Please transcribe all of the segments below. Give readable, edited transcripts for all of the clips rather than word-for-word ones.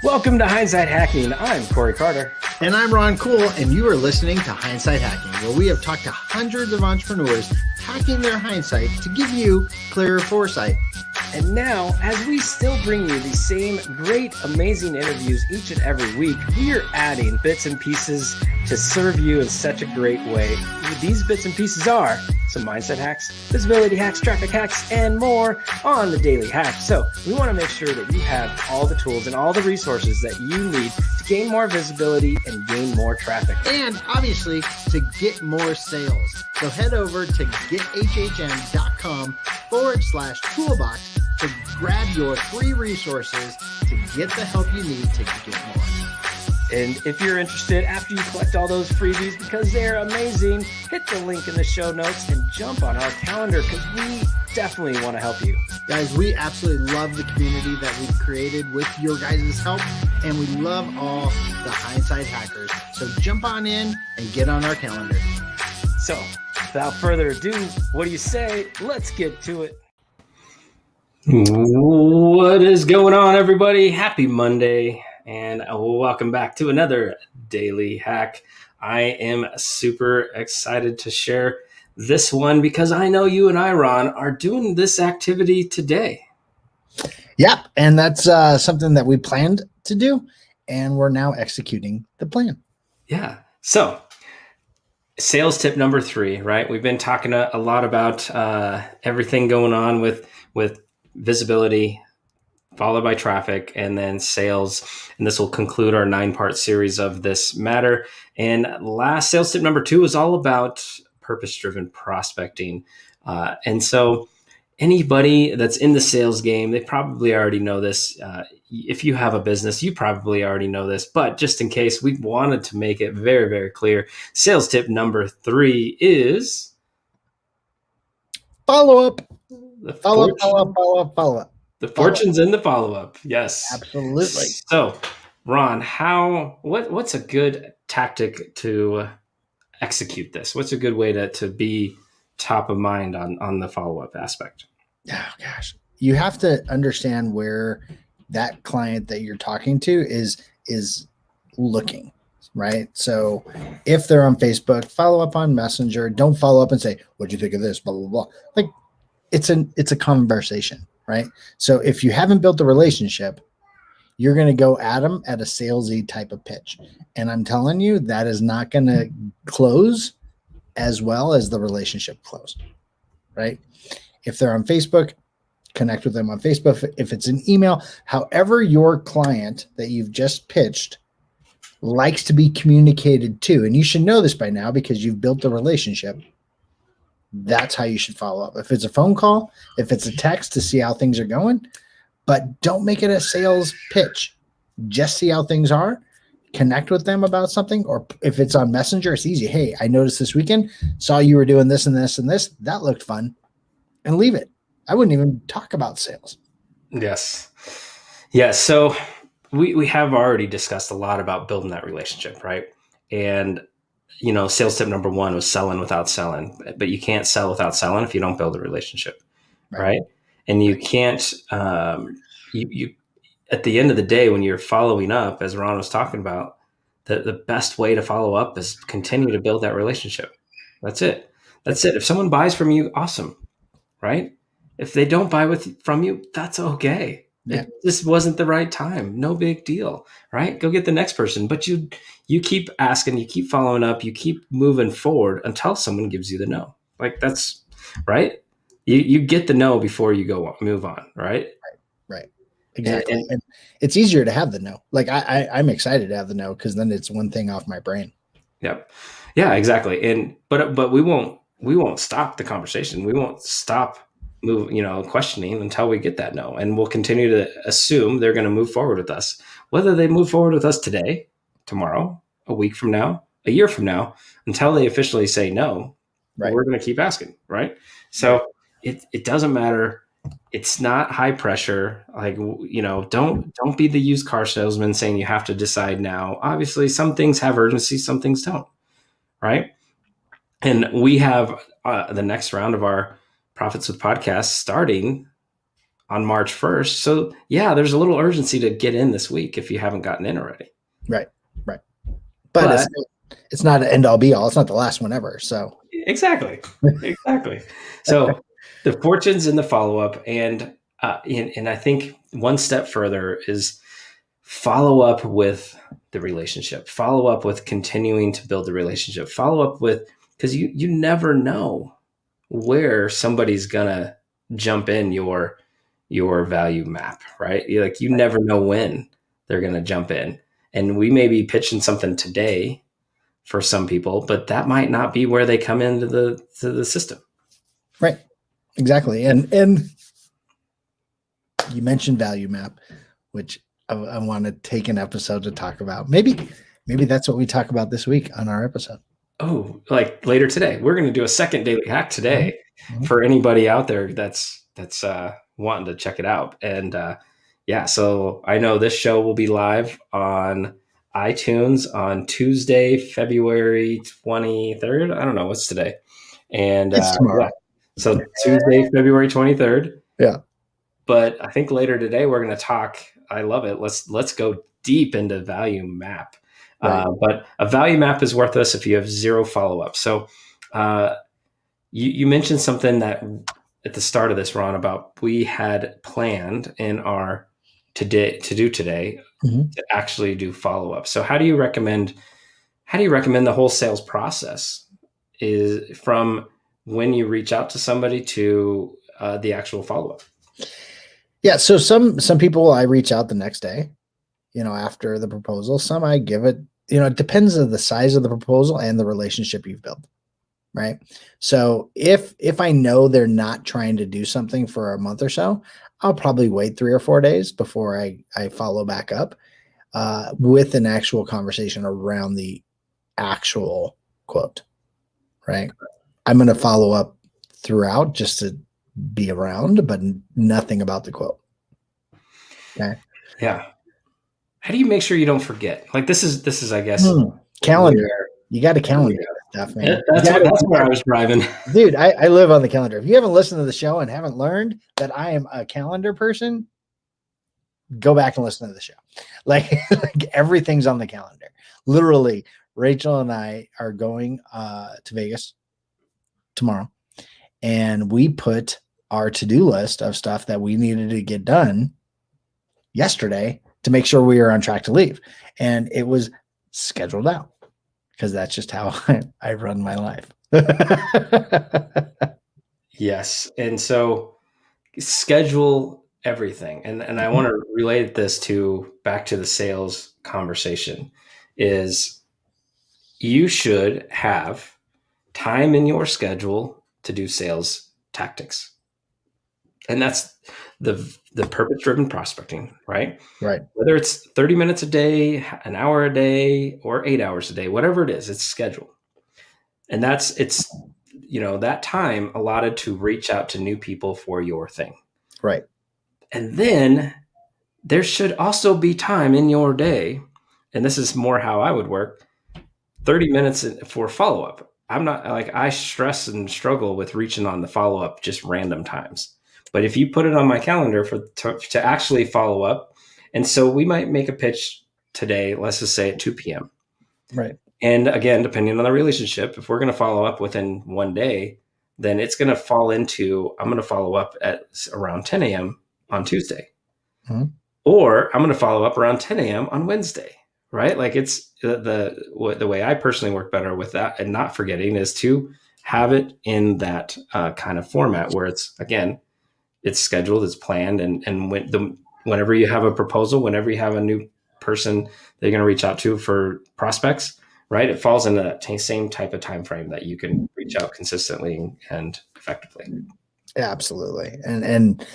Welcome to Hindsight Hacking. I'm Corey Carter. And I'm Ron Cool, and you are listening to Hindsight Hacking, where we have talked to hundreds of entrepreneurs hacking their hindsight to give you clearer foresight. And now, as we still bring you the same great, amazing interviews each and every week, we are adding bits and pieces to serve you in such a great way. These bits and pieces are some mindset hacks, visibility hacks, traffic hacks, and more on the Daily Hack. So we want to make sure that you have all the tools and all the resources that you need to gain more visibility and gain more traffic. And obviously, to get more sales. So head over to gethhm.com/toolbox to grab your free resources to get the help you need to get more. And if you're interested, after you collect all those freebies, because they're amazing, hit the link in the show notes and jump on our calendar because we definitely want to help you. Guys, we absolutely love the community that we've created with your guys' help, and we love all the Hindsight Hackers. So jump on in and get on our calendar. So without further ado, what do you say? Let's get to it. What is going on, everybody? Happy Monday. And welcome back to another Daily Hack. I am super excited to share this one because I know you and I, Ron, are doing this activity today. Yep. And that's something that we planned to do, and we're now executing the plan. Yeah. So sales tip number 3, right? We've been talking a lot about everything going on with visibility, followed by traffic, and then sales. And this will conclude our 9-part series of this matter. And last sales tip number 2 is all about purpose-driven prospecting. And so anybody that's in the sales game, they probably already know this. If you have a business, you probably already know this, but just in case, we wanted to make it very, very clear. Sales tip number 3 is follow up. Follow up. The fortune's in the follow-up. Yes. Absolutely. So, Ron, what's a good tactic to execute this? What's a good way to be top of mind on the follow-up aspect? Oh, gosh. You have to understand where that client that you're talking to is looking, right? So if they're on Facebook, follow up on Messenger. Don't follow up and say, what'd you think of this? Blah, blah, blah. Like it's a conversation. Right. So if you haven't built a relationship, you're going to go at them at a salesy type of pitch. And I'm telling you, that is not going to close as well as the relationship closed. Right. If they're on Facebook, connect with them on Facebook. If it's an email, however your client that you've just pitched likes to be communicated to, and you should know this by now because you've built the relationship. That's how you should follow up. If it's a phone call, if it's a text to see how things are going, but don't make it a sales pitch. Just see how things are, connect with them about something. Or if it's on Messenger, it's easy. Hey, I noticed this weekend, saw you were doing this and this and this. That looked fun. And leave it. I wouldn't even talk about sales. Yes. Yeah. So we have already discussed a lot about building that relationship, right? And sales tip number 1 was selling without selling, but you can't sell without selling if you don't build a relationship, right? And you can't, you at the end of the day, when you're following up, as Ron was talking about, the best way to follow up is continue to build that relationship. That's it. If someone buys from you, awesome, right? If they don't buy from you, that's okay. Yeah. This wasn't the right time. No big deal, right? Go get the next person. But you keep asking, you keep following up, you keep moving forward until someone gives you the no. Like that's right. You get the no before you move on, right? Right. Exactly. And it's easier to have the no. Like I'm excited to have the no because then it's one thing off my brain. Yep. Yeah, exactly. And but we won't stop the conversation. We won't stop questioning until we get that no. And we'll continue to assume they're going to move forward with us. Whether they move forward with us today, tomorrow, a week from now, a year from now, until they officially say no, right. We're going to keep asking, right? So it doesn't matter. It's not high pressure. Like, don't be the used car salesman saying you have to decide now. Obviously, some things have urgency, some things don't, right? And we have the next round of our Profits with Podcasts starting on March 1st. So yeah, there's a little urgency to get in this week if you haven't gotten in already. Right. But But it's not an end all be all. It's not the last one ever. So exactly. So the fortunes in the follow-up, and I think one step further is follow up with the relationship, follow up with continuing to build the relationship, follow up with, because you never know where somebody's gonna jump in your value map, right? You never know when they're gonna jump in. And we may be pitching something today for some people, but that might not be where they come into the system. Right. Exactly. And you mentioned value map, which I want to take an episode to talk about. Maybe that's what we talk about this week on our episode. Oh, like later today. We're going to do a second daily hack today for anybody out there that's wanting to check it out. And yeah, so I know this show will be live on iTunes on Tuesday, February 23rd. I don't know what's today. And It's tomorrow. yeah. So Tuesday, February 23rd. Yeah. But I think later today we're going to talk. I love it. Let's go deep into value map. Right. But a value map is worthless if you have zero follow-up. So you mentioned something that at the start of this, Ron, about we had planned in our to do today to actually do follow-up. So how do you recommend the whole sales process is from when you reach out to somebody to the actual follow-up? Yeah. So some people I reach out the next day, after the proposal. Some I give it, it depends on the size of the proposal and the relationship you've built. Right. So if I know they're not trying to do something for a month or so, I'll probably wait 3 or 4 days before I follow back up with an actual conversation around the actual quote. Right. I'm going to follow up throughout just to be around, but nothing about the quote. Okay. Yeah. How do you make sure you don't forget? Like this is I guess calendar. You got a calendar stuff, man. That's where I was driving. Dude, I live on the calendar. If you haven't listened to the show and haven't learned that I am a calendar person, go back and listen to the show. Like everything's on the calendar. Literally, Rachel and I are going to Vegas tomorrow, and we put our to-do list of stuff that we needed to get done yesterday to make sure we were on track to leave. And it was scheduled out because that's just how I run my life. Yes. And so schedule everything. And I want to relate this back to the sales conversation is you should have time in your schedule to do sales tactics. And that's the purpose-driven prospecting, right? Right. Whether it's 30 minutes a day, an hour a day, or 8 hours a day, whatever it is, it's scheduled. And it's that time allotted to reach out to new people for your thing. Right. And then there should also be time in your day, and this is more how I would work, 30 minutes for follow-up. I'm not I stress and struggle with reaching on the follow-up just random times. But if you put it on my calendar to actually follow up, and so we might make a pitch today, let's just say at 2 p.m. Right. And again, depending on the relationship, if we're going to follow up within one day, then it's going to fall into, I'm going to follow up at around 10 a.m. on Tuesday. Mm-hmm. Or I'm going to follow up around 10 a.m. on Wednesday, right? Like it's the way I personally work better with that and not forgetting is to have it in that kind of format where it's, again, it's scheduled, it's planned. And whenever you have a proposal, whenever you have a new person that you're going to reach out to for prospects, right? It falls into that same type of time frame that you can reach out consistently and effectively. Absolutely. And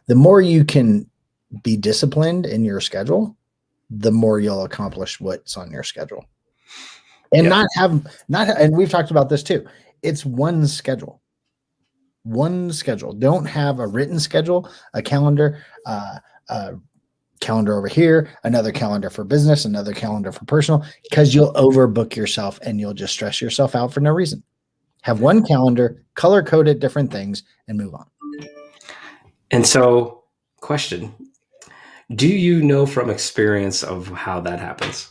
the more you can be disciplined in your schedule, the more you'll accomplish what's on your schedule. And and we've talked about this too. It's one schedule. One schedule. Don't have a written schedule, a calendar, calendar over here, another calendar for business, another calendar for personal, because you'll overbook yourself and you'll just stress yourself out for no reason. Have one calendar, color coded different things, and move on. And so question. Do you know from experience of how that happens?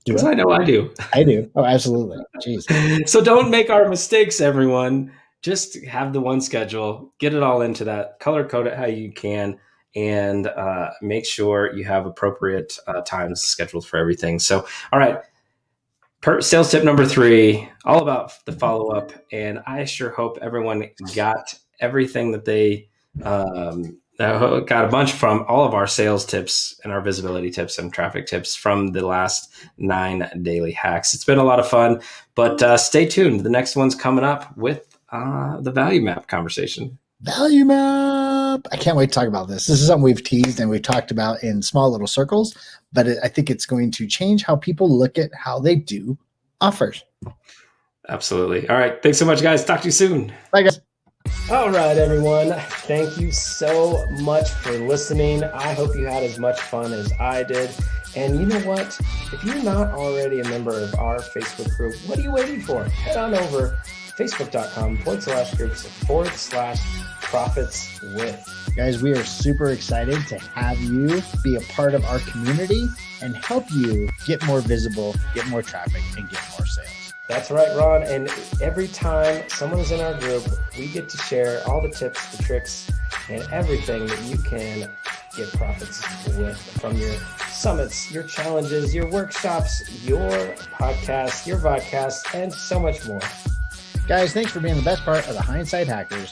Because I know I do. I do. Oh, absolutely. Jeez. So don't make our mistakes, everyone. Just have the one schedule, get it all into that, color code it how you can, and make sure you have appropriate times scheduled for everything. So, all right. Sales tip number 3, all about the follow-up. And I sure hope everyone got everything that they got a bunch from all of our sales tips and our visibility tips and traffic tips from the last 9 daily hacks. It's been a lot of fun, but stay tuned. The next one's coming up with the value map conversation. Value map. I can't wait to talk about this. This is something we've teased and we've talked about in small little circles, but I think it's going to change how people look at how they do offers. Absolutely. All right. Thanks so much, guys. Talk to you soon. Bye, guys. All right, everyone. Thank you so much for listening. I hope you had as much fun as I did. And you know what? If you're not already a member of our Facebook group, what are you waiting for? Head on over facebook.com/groups/profits with. Guys, we are super excited to have you be a part of our community and help you get more visible, get more traffic, and get more sales. That's right, Ron. And every time someone is in our group, we get to share all the tips, the tricks, and everything that you can get profits with from your summits, your challenges, your workshops, your podcasts, your vodcasts, and so much more. Guys, thanks for being the best part of the Hindsight Hackers.